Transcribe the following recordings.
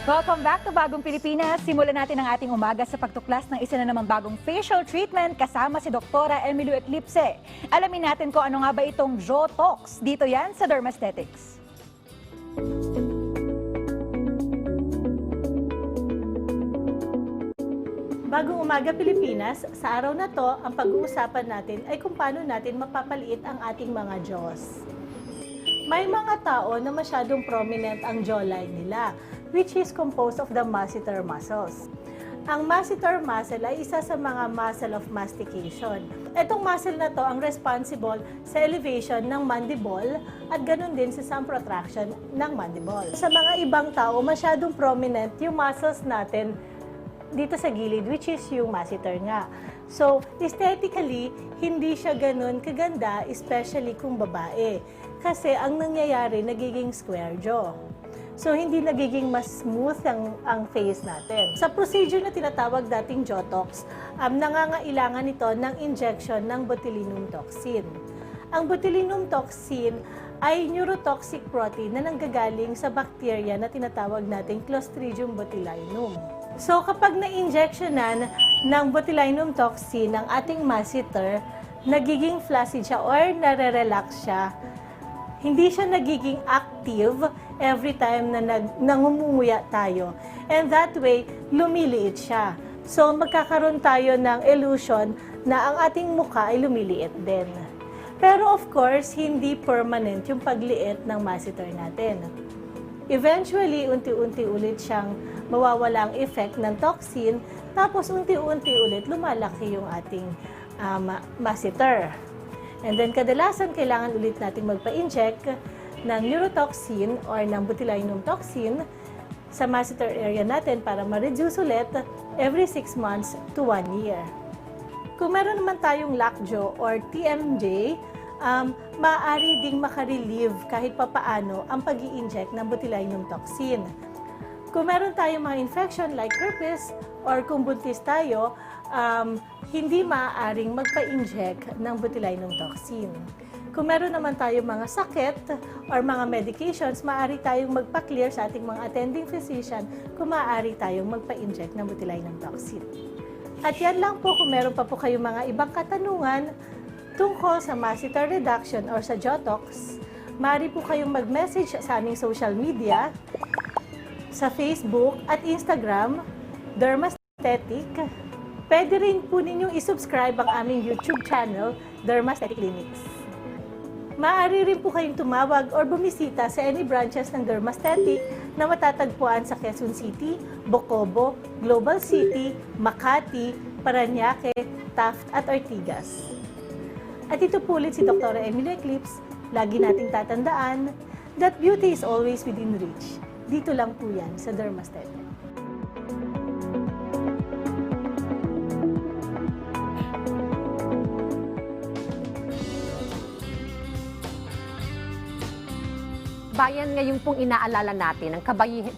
Welcome back to Bagong Pilipinas. Simulan natin ang ating umaga sa pagtuklas ng isa na namang bagong facial treatment kasama si Dr. Emily Eclipse. Alamin natin kung ano nga ba itong Jotox. Dito yan sa Dermasthetics. Bagong umaga Pilipinas, sa araw na to, ang pag-uusapan natin ay kung paano natin mapapaliit ang ating mga jaws. May mga tao na masyadong prominent ang jawline nila, which is composed of the masseter muscles. Ang masseter muscle ay isa sa mga muscle of mastication. Itong muscle na to ang responsible sa elevation ng mandible at ganun din sa some protraction ng mandible. Sa mga ibang tao, masyadong prominent yung muscles natin dito sa gilid, which is yung masseter nga. So, aesthetically, hindi siya ganun kaganda, especially kung babae. Kasi ang nangyayari, nagiging square jaw. So, hindi nagiging mas smooth ang face natin. Sa procedure na tinatawag dating Jotox, nangangailangan ito ng injection ng botulinum toxin. Ang botulinum toxin ay neurotoxic protein na nanggagaling sa bacteria na tinatawag nating Clostridium botulinum. So, kapag na-injectionan ng botulinum toxin ng ating masseter, nagiging flaccid siya or nare-relax siya. Hindi siya nagiging active every time na nangumuya tayo. And that way, lumiliit siya. So, magkakaroon tayo ng illusion na ang ating mukha ay lumiliit din. Pero of course, hindi permanent yung pagliit ng masseter natin. Eventually, unti-unti ulit siyang mawawala ang effect ng toxin, tapos unti-unti ulit lumalaki yung ating masseter. And then, kadalasan, kailangan ulit nating magpa-inject ng neurotoxin or ng botulinum toxin sa masseter area natin para ma-reduce ulit every 6 months to 1 year. Kung meron naman tayong lockjaw or TMJ, maaari ding makarelieve kahit papaano ang pag-i-inject ng botulinum toxin. Kung meron tayong mga infection like herpes or kung buntis tayo, hindi maaaring magpa-inject ng botulinum toxin. Kung meron naman tayong mga sakit or mga medications, maaari tayong magpa-clear sa ating mga attending physician kung maaari tayong magpa-inject ng botulinum toxin. At yan lang po, kung meron pa po kayong mga ibang katanungan tungkol sa masseter reduction or sa Jotox, maaari po kayong mag-message sa aming social media, sa Facebook at Instagram, Dermasthetic. Pwede rin po ninyong isubscribe ang aming YouTube channel, Dermasthetic Clinics. Maaari rin po kayong tumawag or bumisita sa any branches ng Dermasthetic na matatagpuan sa Quezon City, Bocobo, Global City, Makati, Parañaque, Taft at Ortigas. At ito po ulit si Dr. Emily Eclipse. Lagi nating tatandaan that beauty is always within reach. Dito lang po yan sa Dermasthetic. Bayan ngayon pong inaalala natin ang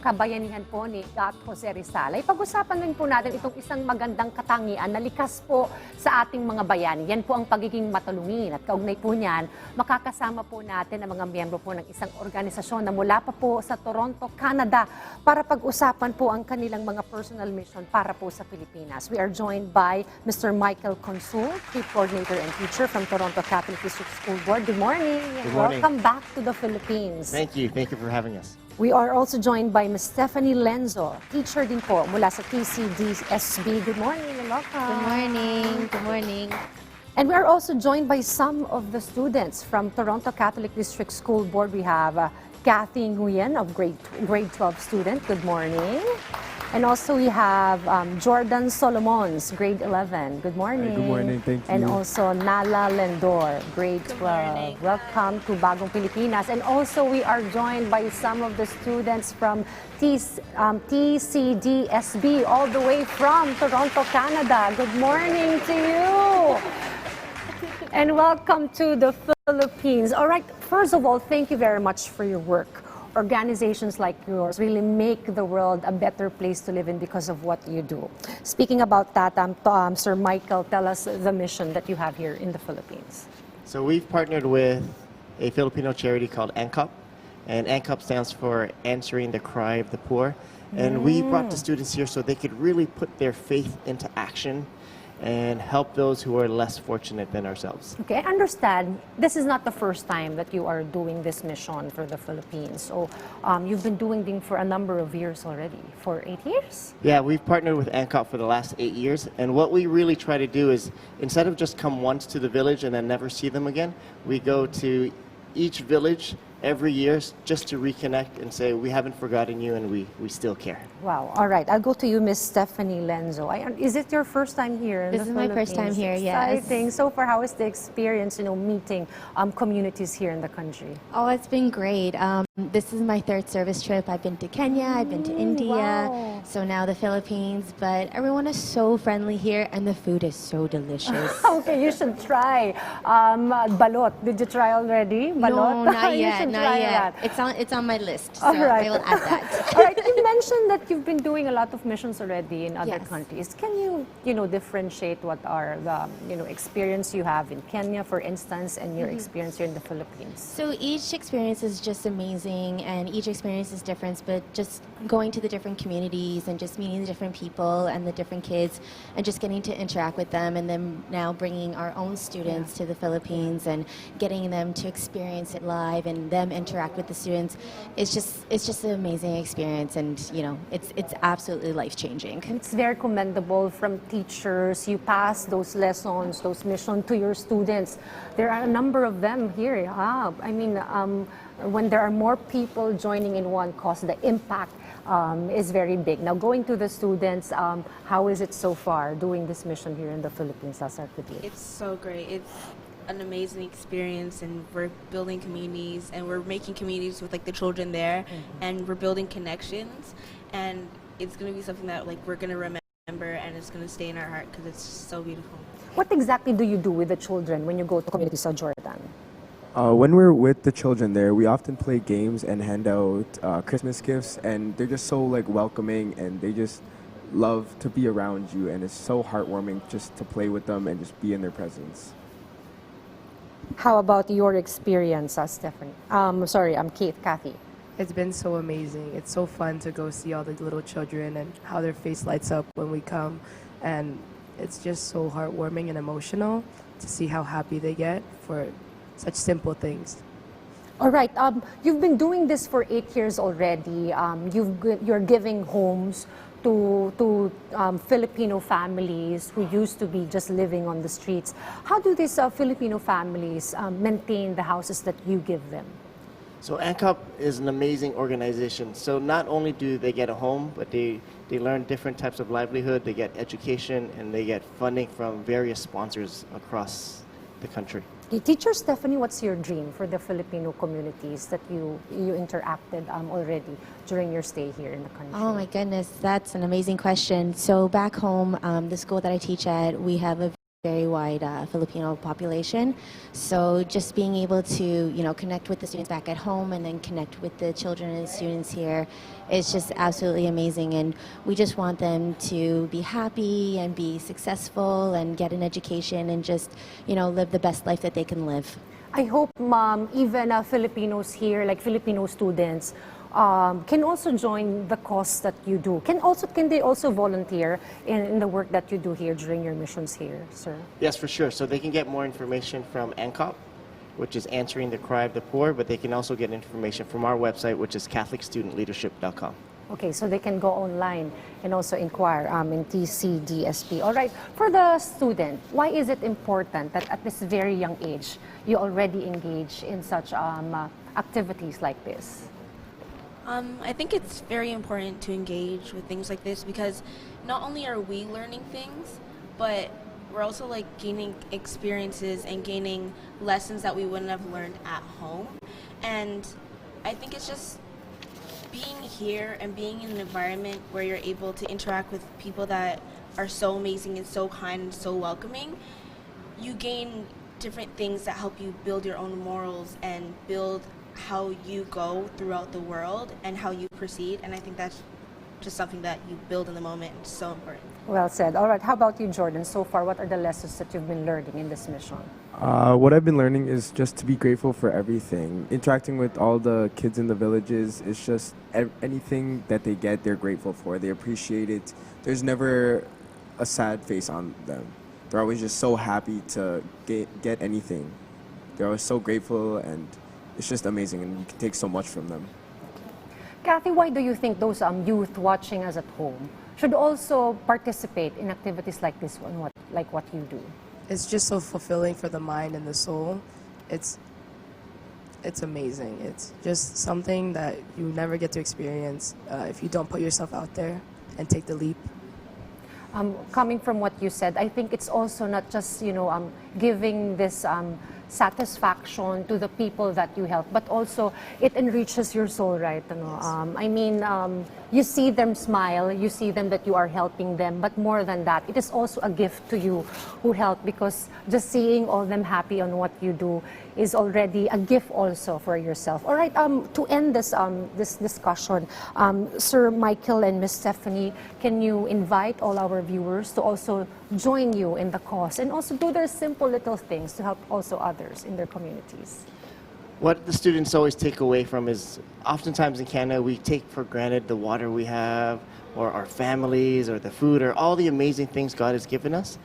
kabayanihan po ni Jose Rizal. Ay pag-usapan din po natin itong isang magandang katangian na likas po sa ating mga bayani. Yan po ang pagiging matulungin. At kaugnay po niyan, makakasama po natin ang mga miyembro po ng isang organisasyon na mula pa po sa Toronto, Canada para pag-usapan po ang kanilang mga personal mission para po sa Pilipinas. We are joined by Mr. Michael Consul, Chief Coordinator and Teacher from Toronto Catholic District School Board. Good morning. Good morning. Welcome back to the Philippines. Thank you for having us. We are also joined by Ms. Stephanie Lenzo, teacher din po mula sa TCDSB. Good morning and welcome. Good morning. Good morning. And we are also joined by some of the students from Toronto Catholic District School Board. We have Kathy Nguyen, of grade 12 student. Good morning. And also we have Jordan Solomons, grade 11. Good morning. Good morning, thank you. And also Nala Lendor, grade 12. Welcome to Bagong Pilipinas. And also we are joined by some of the students from TCDSB, all the way from Toronto, Canada. Good morning to you. And welcome to the Philippines. All right, first of all, thank you very much for your work. Organizations like yours really make the world a better place to live in because of what you do. Speaking about that, Sir Michael, tell us the mission that you have here in the Philippines. So we've partnered with a Filipino charity called ANCOP, and ANCOP stands for Answering the Cry of the Poor. And we brought the students here so they could really put their faith into action and help those who are less fortunate than ourselves. Okay, I understand this is not the first time that you are doing this mission for the Philippines. So you've been doing it for a number of years already, for 8 years? Yeah, we've partnered with ANCOP for the last 8 years, and what we really try to do is, instead of just come once to the village and then never see them again, we go to each village every year just to reconnect and say, we haven't forgotten you and we still care. Wow. All right. I'll go to you, Miss Stephanie Lenzo. Is it your first time here in This the is my first time Philippines? here, yes. Exciting. So far, how is the experience, meeting communities here in the country? Oh, it's been great. This is my third service trip. I've been to Kenya, I've been to India, wow. so now the Philippines. But everyone is so friendly here, and the food is so delicious. Okay, you should try balot. Did you try already? Balot? No, not You yet, should not try yet. that. It's on my list, so All right. I will add that. All right. You mentioned that you've been doing a lot of missions already in other Yes. countries. Can you, differentiate what are the, experience you have in Kenya, for instance, and your experience here in the Philippines? So each experience is just amazing, and each experience is different, but just going to the different communities and just meeting the different people and the different kids and just getting to interact with them, and then now bringing our own students to the Philippines and getting them to experience it live and them interact with the students, it's just an amazing experience, and it's absolutely life-changing. It's very commendable from teachers. You pass those lessons, those missions to your students. There are a number of them here. I mean, when there are more people joining in one cause, the impact is very big. Now, going to the students, how is it so far doing this mission here in the Philippines? I'll start with you. It's so great. It's an amazing experience, and we're building communities, and we're making communities with the children there, and we're building connections, and it's going to be something that we're going to remember, and it's going to stay in our heart because it's so beautiful. What exactly do you do with the children when you go to communities of Jordan? When we're with the children there, we often play games and hand out Christmas gifts, and they're just so welcoming, and they just love to be around you, and it's so heartwarming just to play with them and just be in their presence. How about your experience, Stephanie? I'm Kathy. It's been so amazing. It's so fun to go see all the little children and how their face lights up when we come, and it's just so heartwarming and emotional to see how happy they get for such simple things. All right. You've been doing this for 8 years already. You're giving homes to Filipino families who used to be just living on the streets. How do these Filipino families maintain the houses that you give them? So ANCOP is an amazing organization. So not only do they get a home, but they learn different types of livelihood, they get education, and they get funding from various sponsors across the country. Teacher Stephanie, what's your dream for the Filipino communities that you interacted already during your stay here in the country? Oh my goodness, that's an amazing question. So back home, the school that I teach at, we have a very wide Filipino population. So just being able to, connect with the students back at home and then connect with the children and students here is just absolutely amazing. And we just want them to be happy and be successful and get an education and just, live the best life that they can live. I hope, even Filipinos here, like Filipino students, can also join the cause that you do. Can they also volunteer in the work that you do here during your missions here, sir? Yes, for sure. So they can get more information from ANCOP, which is Answering the Cry of the Poor, but they can also get information from our website, which is catholicstudentleadership.com. Okay, so they can go online and also inquire in TCDSP. All right, for the student, why is it important that at this very young age, you already engage in such activities like this? I think it's very important to engage with things like this because not only are we learning things, but we're also gaining experiences and gaining lessons that we wouldn't have learned at home. And I think it's just being here and being in an environment where you're able to interact with people that are so amazing and so kind and so welcoming. You gain different things that help you build your own morals and build how you go throughout the world and how you proceed, and I think that's just something that you build in the moment. It's so important. Well said. All right, how about you, Jordan? So far, what are the lessons that you've been learning in this mission? What I've been learning is just to be grateful for everything. Interacting with all the kids in the villages, it's just anything that they get, they're grateful for. They appreciate it. There's never a sad face on them. They're always just so happy to get anything. They're always so grateful, and it's just amazing, and you can take so much from them. Kathy, why do you think those youth watching us at home should also participate in activities like this one, like what you do? It's just so fulfilling for the mind and the soul. It's amazing. It's just something that you never get to experience if you don't put yourself out there and take the leap. Coming from what you said, I think it's also not just, giving this satisfaction to the people that you help, but also it enriches your soul, right? You see them smile, you see them that you are helping them, but more than that, it is also a gift to you who help, because just seeing all them happy on what you do is already a gift also for yourself. All right, to end this discussion, Sir Michael and Miss Stephanie, can you invite all our viewers to also join you in the cause and also do their simple little things to help also others in their communities? What the students always take away from is, oftentimes in Canada, we take for granted the water we have, or our families, or the food, or all the amazing things God has given us.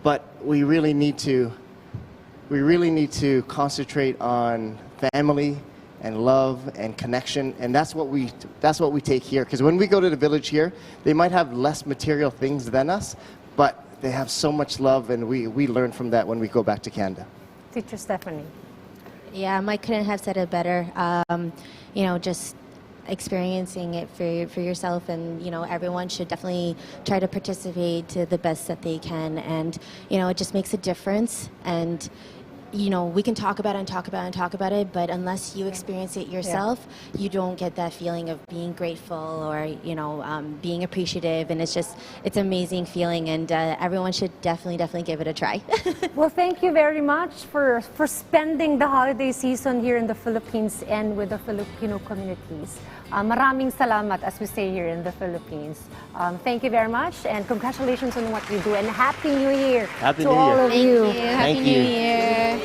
But we really need to concentrate on family and love and connection, and that's what we take here. Because when we go to the village here, they might have less material things than us, but they have so much love, and we learn from that when we go back to Canada. Teacher Stephanie. Yeah, Mike couldn't have said it better. Just experiencing it for yourself, and everyone should definitely try to participate to the best that they can, and it just makes a difference. And we can talk about it and talk about it and talk about it, but unless you experience it yourself, you don't get that feeling of being grateful or being appreciative. And it's an amazing feeling, and everyone should definitely give it a try. Well, thank you very much for spending the holiday season here in the Philippines and with the Filipino communities. Maraming salamat, as we say here in the Philippines. Thank you very much, and congratulations on what you do, and Happy New Year Happy to New all Year. of you. Happy Thank New you. Year.